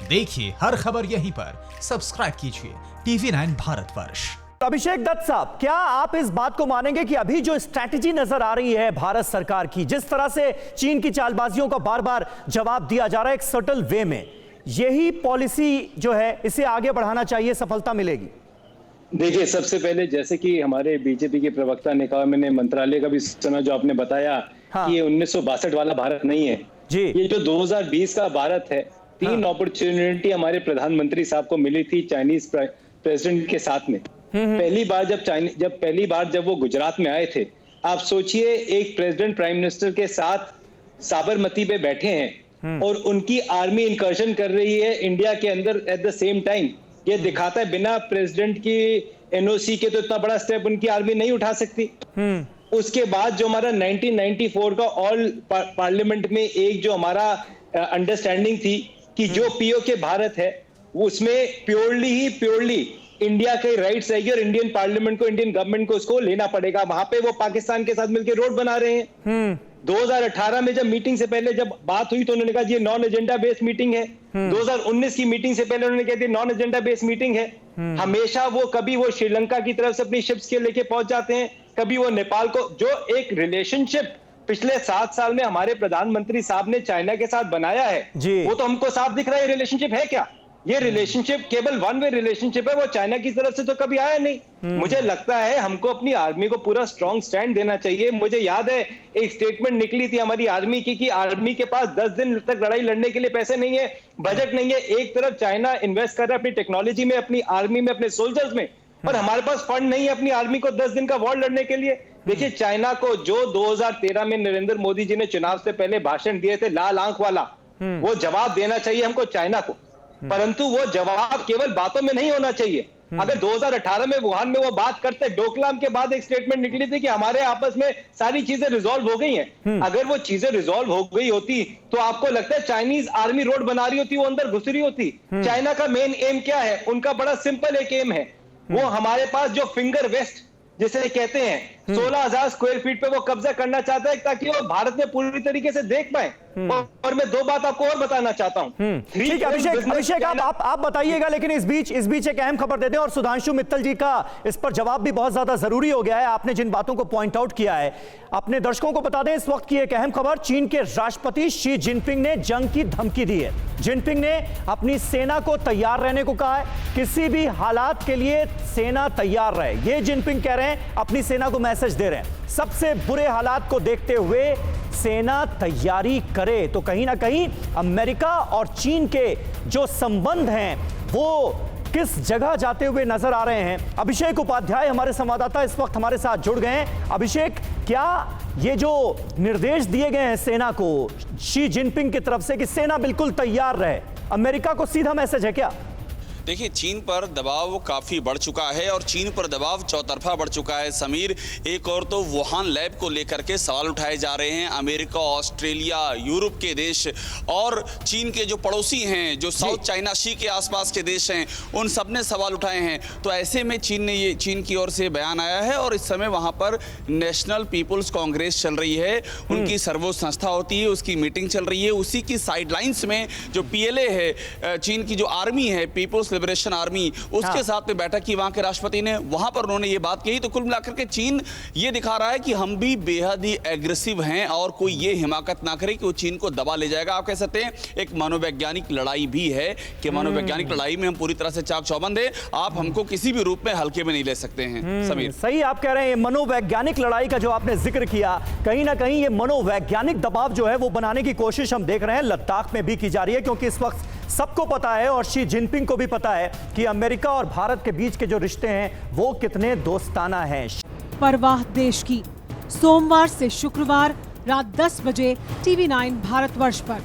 देखिए हर खबर यहीं पर, सब्सक्राइब कीजिए TV9 भारतवर्ष। अभिषेक दत्त साहब, क्या आप इस बात को मानेंगे कि अभी जो स्ट्रैटेजी नजर आ रही है भारत सरकार की, जिस तरह से चीन की चालबाजियों का बार बार जवाब दिया जा रहा है एक सटल वे में, यही पॉलिसी जो है इसे आगे बढ़ाना चाहिए, सफलता मिलेगी? देखिए, सबसे पहले जैसे कि हमारे बीजेपी के प्रवक्ता ने कहा, मैंने मंत्रालय का भी सुना जो आपने बताया, हाँ। कि ये 1962 वाला भारत नहीं है जी। ये जो 2020 का भारत है। तीन अपॉर्चुनिटी हमारे प्रधानमंत्री साहब को मिली थी चाइनीज प्रेसिडेंट के साथ में। पहली बार जब वो गुजरात में आए थे, आप सोचिए एक प्रेसिडेंट प्राइम मिनिस्टर के साथ साबरमती पे बैठे हैं और उनकी आर्मी इंकर्शन कर रही है इंडिया के अंदर एट द सेम टाइम। ये दिखाता है बिना प्रेसिडेंट की एनओसी के तो इतना बड़ा स्टेप उनकी आर्मी नहीं उठा सकती। उसके बाद जो हमारा 1994 का ऑल पार्लियामेंट में एक जो हमारा अंडरस्टैंडिंग थी कि जो पीओके भारत है उसमें प्योरली इंडिया के राइट्स रहेगी और इंडियन पार्लियामेंट को, इंडियन गवर्नमेंट को उसको लेना पड़ेगा। वहां पे वो पाकिस्तान के साथ मिलकर रोड बना रहे हैं। 2018 में जब मीटिंग से पहले जब बात हुई तो उन्होंने कहा ये नॉन एजेंडा बेस्ड मीटिंग है। 2019 की मीटिंग से पहले उन्होंने कहा थी नॉन एजेंडा बेस्ड मीटिंग है। हमेशा वो कभी वो श्रीलंका की तरफ से अपनी शिप्स के लेके पहुंच जाते हैं, कभी वो नेपाल को। जो एक रिलेशनशिप पिछले 7 साल में हमारे प्रधानमंत्री साहब ने चाइना के साथ बनाया है, वो तो हमको साफ दिख रहा है रिलेशनशिप है क्या। ये रिलेशनशिप केवल वन वे रिलेशनशिप है, वो चाइना की तरफ से तो कभी आया नहीं। मुझे लगता है हमको अपनी आर्मी को पूरा स्ट्रांग स्टैंड देना चाहिए। मुझे याद है एक स्टेटमेंट निकली थी हमारी आर्मी की कि आर्मी के पास 10 दिन तक लड़ाई लड़ने के लिए पैसे नहीं है, बजट नहीं है। एक तरफ चाइना इन्वेस्ट कर रहा है अपनी टेक्नोलॉजी में, अपनी आर्मी में, अपने सोल्जर्स में, और हमारे पास फंड नहीं है अपनी आर्मी को 10 दिन का वॉर लड़ने के लिए। देखिए, चाइना को जो 2013 में नरेंद्र मोदी जी ने चुनाव से पहले भाषण दिए थे लाल आंख वाला, वो जवाब देना चाहिए हमको चाइना को। परंतु वो जवाब केवल बातों में नहीं होना चाहिए। अगर 2018 में वुहान में वो बात करते, डोकलाम के बाद एक स्टेटमेंट निकली थी कि हमारे आपस में सारी चीजें रिजॉल्व हो गई हैं। अगर वो चीजें रिजॉल्व हो गई होती तो आपको लगता है चाइनीज आर्मी रोड बना रही होती, वो अंदर घुस रही होती। चाइना का मेन एम क्या है? उनका बड़ा सिंपल एक एम है, वो हमारे पास जो फिंगर वेस्ट जिसे कहते हैं 16,000 स्क्वायर फीट पे वो कब्जा करना चाहता है ताकि वो भारत में पूरी तरीके से देख पाए। और मैं 2 बात आपको और बताना चाहता हूं। ठीक है अभिषेक, आप बताइएगा, लेकिन इस बीच एक अहम खबर देते हैं और सुधांशु मित्तल जी का इस पर जवाब भी बहुत ज्यादा जरूरी हो गया है। आपने जिन बातों को पॉइंट आउट किया है, अपने दर्शकों को बता दें इस वक्त की एक अहम खबर। चीन के राष्ट्रपति शी जिनपिंग ने जंग की धमकी दी है। जिनपिंग ने अपनी सेना को तैयार रहने को कहा है, किसी भी हालात के लिए सेना तैयार रहे, ये जिनपिंग कह रहे हैं, अपनी सेना को मैसेज दे रहे हैं। सबसे बुरे हालात को देखते हुए सेना तैयारी करे। तो कहीं ना कहीं अमेरिका और चीन के जो संबंध हैं वो किस जगह जाते हुए नजर आ रहे हैं। अभिषेक उपाध्याय हमारे संवाददाता इस वक्त हमारे साथ जुड़ गए हैं। अभिषेक, क्या ये जो निर्देश दिए गए हैं सेना को शी जिनपिंग की तरफ से कि सेना बिल्कुल तैयार रहे, अमेरिका को सीधा मैसेज है क्या? देखिए, चीन पर दबाव काफ़ी बढ़ चुका है और चीन पर दबाव चौतरफा बढ़ चुका है समीर। एक और तो वुहान लैब को लेकर के सवाल उठाए जा रहे हैं। अमेरिका, ऑस्ट्रेलिया, यूरोप के देश और चीन के जो पड़ोसी हैं, जो साउथ चाइना सी के आसपास के देश हैं, उन सब ने सवाल उठाए हैं। तो ऐसे में चीन की ओर से बयान आया है और इस समय वहाँ पर नेशनल पीपुल्स कांग्रेस चल रही है, उनकी सर्वोच्च संस्था होती है, उसकी मीटिंग चल रही है। उसी की साइडलाइंस में जो PLA है, चीन की जो आर्मी है, पीपुल्स लिबरेशन आर्मी, उसके साथ में बैठक की वहां के राष्ट्रपति ने। वहां पर उन्होंने ये बात कही। तो कुल मिलाकर के चीन ये दिखा रहा है कि हम भी बेहद ही एग्रेसिव हैं और कोई ये हिमाकत ना करे कि वो चीन को दबा ले जाएगा। आप कह सकते हैं एक मनोवैज्ञानिक लड़ाई भी है कि मनोवैज्ञानिक लड़ाई में हम पूरी तरह से चाक चौबंद हैं, आप हमको किसी भी रूप में हल्के में नहीं ले सकते हैं। समीर, सही आप कह रहे हैं। मनोवैज्ञानिक लड़ाई का जो आपने जिक्र किया, कहीं ना कहीं ये मनोवैज्ञानिक दबाव जो है वो बनाने की कोशिश हम देख रहे हैं लद्दाख में भी की जा रही है, क्योंकि इस वक्त सबको पता है और शी जिनपिंग को भी पता है कि अमेरिका और भारत के बीच के जो रिश्ते हैं वो कितने दोस्ताना हैं। परवाह देश की, सोमवार से शुक्रवार रात 10 बजे TV9 भारतवर्ष पर।